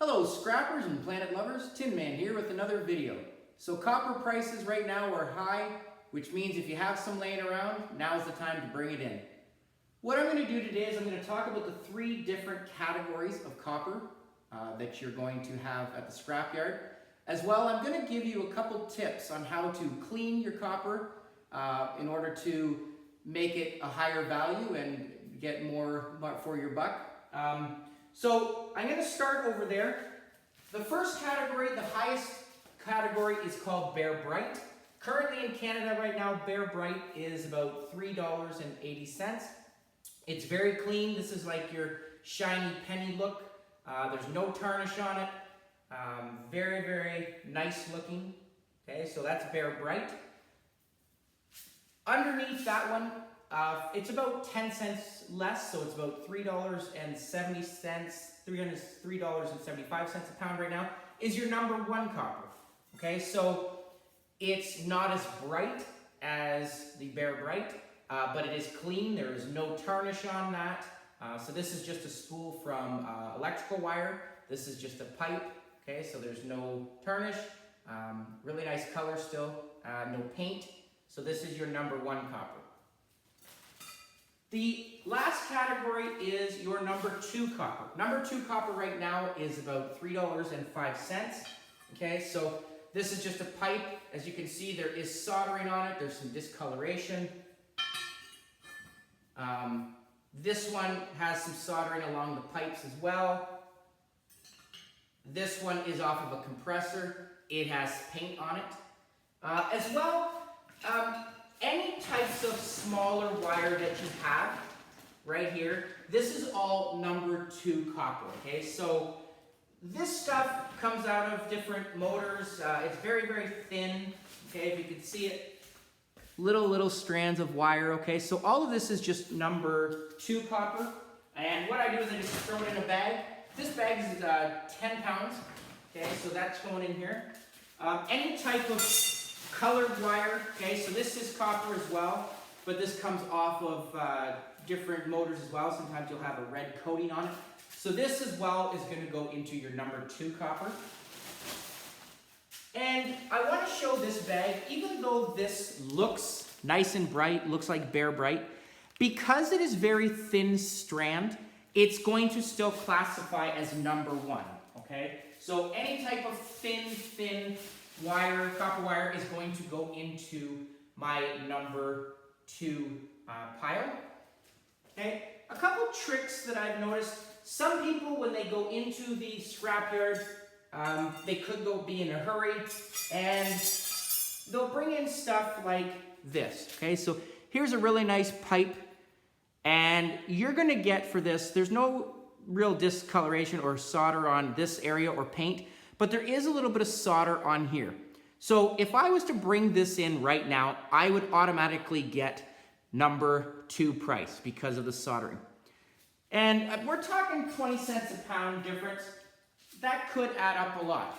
Hello scrappers and planet lovers, Tin Man here with another video. So copper prices right now are high, which means if you have some laying around, now's the time to bring it in. What I'm going to do today is I'm going to talk about the three different categories of copper that you're going to have at the scrapyard. As well, I'm going to give you a couple tips on how to clean your copper in order to make it a higher value and get more for your buck. So I'm going to start over there. The first category, the highest category, is called Bare Bright. Currently in Canada right now, Bare Bright is about $3.80. It's very clean. This is like your shiny penny look. There's no tarnish on it. Very, very nice looking. Okay, so that's Bare Bright. Underneath that one, it's about 10 cents less, so it's about $3.70, $3.75 a pound right now, is your number one copper. Okay, so it's not as bright as the Bare Bright, but it is clean. There is no tarnish on that. So this is just a spool from electrical wire. This is just a pipe. Okay, so there's no tarnish. Really nice color still. No paint. So this is your number one copper. The last category is your number two copper. Number two copper right now is about $3.05. Okay, so this is just a pipe. As you can see, there is soldering on it. There's some discoloration. This one has some soldering along the pipes as well. This one is off of a compressor. It has paint on it. As well, any types of smaller wire that you have right here, this is all number two copper, okay? So this stuff comes out of different motors. It's very, very thin, okay, if you can see it. Little strands of wire, okay? So all of this is just number two copper. And what I do is I just throw it in a bag. This bag is 10 pounds, okay? So that's going in here. Any type of colored wire, okay, so this is copper as well, but this comes off of different motors as well. Sometimes you'll have a red coating on it. So this as well is going to go into your number two copper. And I want to show this bag, even though this looks nice and bright, looks like Bare Bright, because it is very thin strand, it's going to still classify as number one, okay? So any type of thin wire, copper wire, is going to go into my number two pile. Okay, a couple tricks that I've noticed. Some people, when they go into the scrapyard, they could be in a hurry, and they'll bring in stuff like this. Okay, so here's a really nice pipe, and you're going to get for this, there's no real discoloration or solder on this area or paint, but there is a little bit of solder on here. So if I was to bring this in right now, I would automatically get number two price because of the soldering. And we're talking 20 cents a pound difference. That could add up a lot.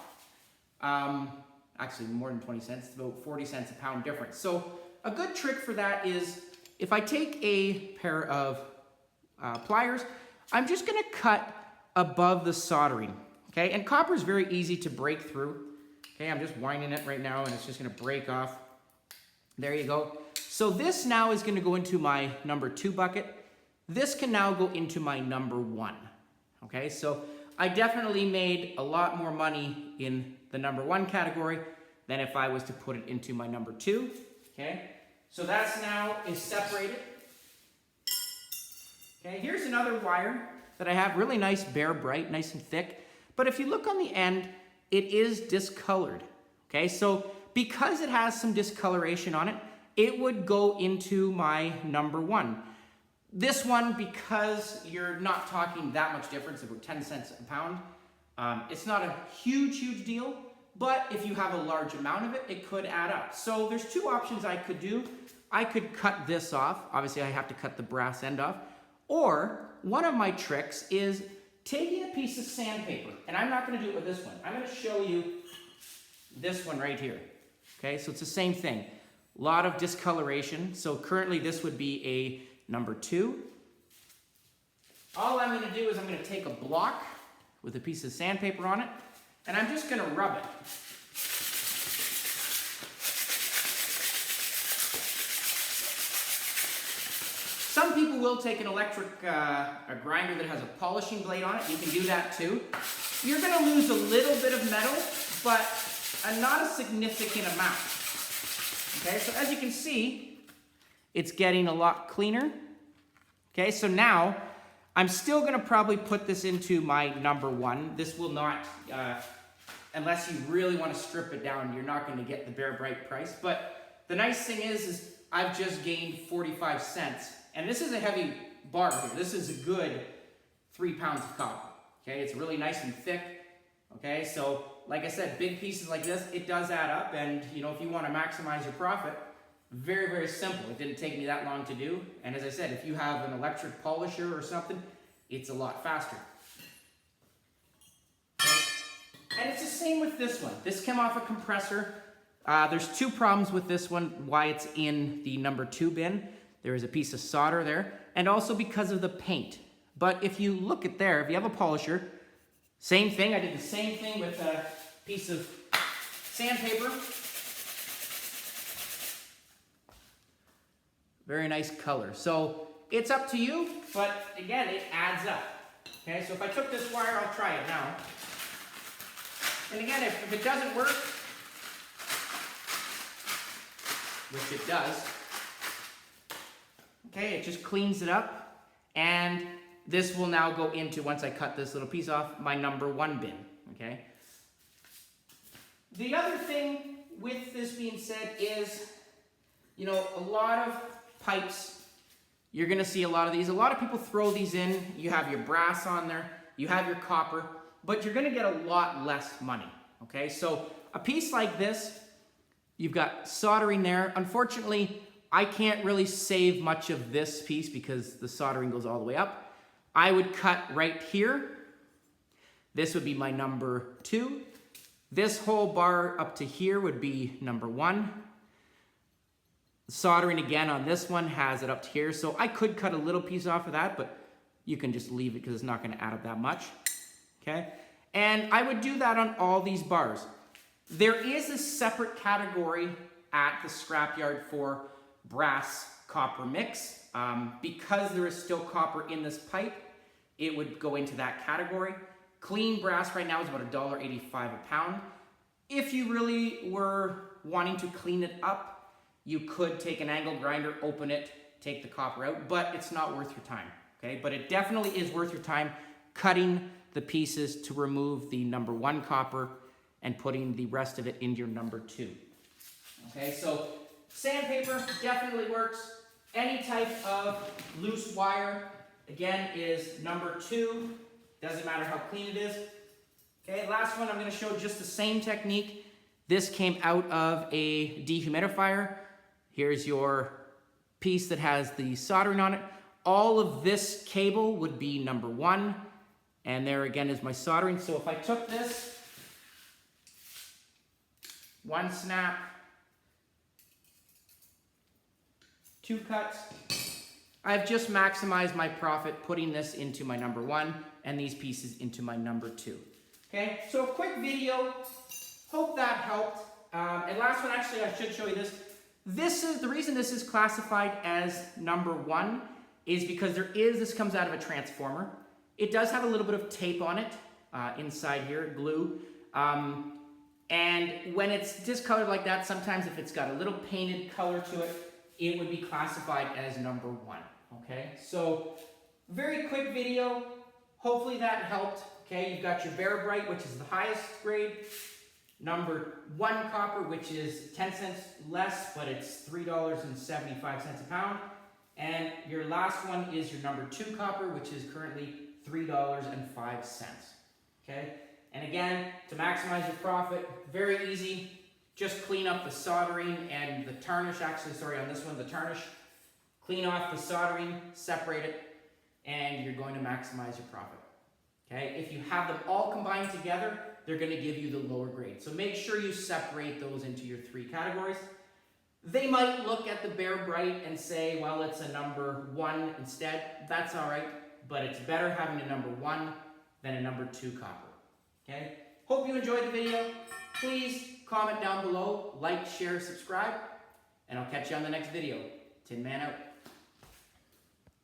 Actually, more than 20 cents, it's about 40 cents a pound difference. So a good trick for that is if I take a pair of pliers, I'm just going to cut above the soldering. Okay, and copper is very easy to break through. Okay, I'm just winding it right now and it's just going to break off. There you go. So this now is going to go into my number two bucket. This can now go into my number one. Okay, so I definitely made a lot more money in the number one category than if I was to put it into my number two. Okay, so that's now is separated. Okay, here's another wire that I have, really nice, Bare Bright, nice and thick. But if you look on the end, it is discolored. Okay, so because it has some discoloration on it, it would go into my number one. This one, because you're not talking that much difference, about 10 cents a pound, it's not a huge deal, but if you have a large amount of it, it could add up. So there's two options I could do. I could cut this off. Obviously, I have to cut the brass end off. Or one of my tricks is taking a piece of sandpaper, and I'm not going to do it with this one. I'm going to show you this one right here. Okay, so it's the same thing. A lot of discoloration. So currently this would be a number two. All I'm going to do is I'm going to take a block with a piece of sandpaper on it, and I'm just gonna rub it. Some people will take an electric a grinder that has a polishing blade on it. You can do that too. You're gonna lose a little bit of metal, but not a significant amount. Okay, so as you can see, it's getting a lot cleaner. Okay, so now I'm still gonna probably put this into my number one. This will not, unless you really wanna strip it down, you're not gonna get the Bear Bright price. But the nice thing is I've just gained 45 cents. And this is a heavy bar here. This is a good 3 pounds of copper. Okay, it's really nice and thick. Okay, so like I said, big pieces like this, it does add up. And you know, if you want to maximize your profit, very, very simple. It didn't take me that long to do. And as I said, if you have an electric polisher or something, it's a lot faster. Okay. And it's the same with this one. This came off a compressor. There's 2 problems with this one, why it's in the number 2 bin. There is a piece of solder there, and also because of the paint. But if you look at there, if you have a polisher, same thing. I did the same thing with a piece of sandpaper. Very nice color. So it's up to you, but again, it adds up. Okay, so if I took this wire, I'll try it now. And again, if it doesn't work, which it does, okay, it just cleans it up, and this will now go into, once I cut this little piece off, my number 1 bin, okay? The other thing with this being said is, you know, a lot of pipes, you're gonna see a lot of these. A lot of people throw these in. You have your brass on there, you have your copper, but you're gonna get a lot less money, okay? So a piece like this, you've got soldering there. Unfortunately, I can't really save much of this piece because the soldering goes all the way up. I would cut right here. This would be my number 2. This whole bar up to here would be number 1. Soldering again on this one has it up to here. So I could cut a little piece off of that, but you can just leave it because it's not gonna add up that much, okay? And I would do that on all these bars. There is a separate category at the scrapyard for brass copper mix. Because there is still copper in this pipe, it would go into that category. Clean brass right now is about $1.85 a pound. If you really were wanting to clean it up, you could take an angle grinder, open it, take the copper out, but it's not worth your time, okay? But it definitely is worth your time cutting the pieces to remove the number 1 copper and putting the rest of it into your number 2. Okay, so sandpaper definitely works. Any type of loose wire, again, is number 2. Doesn't matter how clean it is. Okay, last one, I'm gonna show just the same technique. This came out of a dehumidifier. Here's your piece that has the soldering on it. All of this cable would be number 1. And there again is my soldering. So if I took this, 1 snap, 2 cuts, I've just maximized my profit putting this into my number 1 and these pieces into my number 2. Okay, so a quick video. Hope that helped. And last one, actually, I should show you this. The reason this is classified as number 1 is because this comes out of a transformer. It does have a little bit of tape on it inside here, glue. And when it's discolored like that, sometimes if it's got a little painted color to it, it would be classified as number 1, okay? So, very quick video. Hopefully that helped, okay? You've got your Bear Bright, which is the highest grade. Number 1 copper, which is 10 cents less, but it's $3.75 a pound. And your last one is your number 2 copper, which is currently $3.05, okay? And again, to maximize your profit, very easy. Just clean up the soldering and the tarnish, actually, sorry, on this one, the tarnish. Clean off the soldering, separate it, and you're going to maximize your profit, okay? If you have them all combined together, they're gonna give you the lower grade. So make sure you separate those into your 3 categories. They might look at the Bear Bright and say, well, it's a number 1 instead. That's all right, but it's better having a number 1 than a number 2 copper. Okay? Hope you enjoyed the video. Please comment down below, like, share, subscribe, and I'll catch you on the next video. Tin Man out.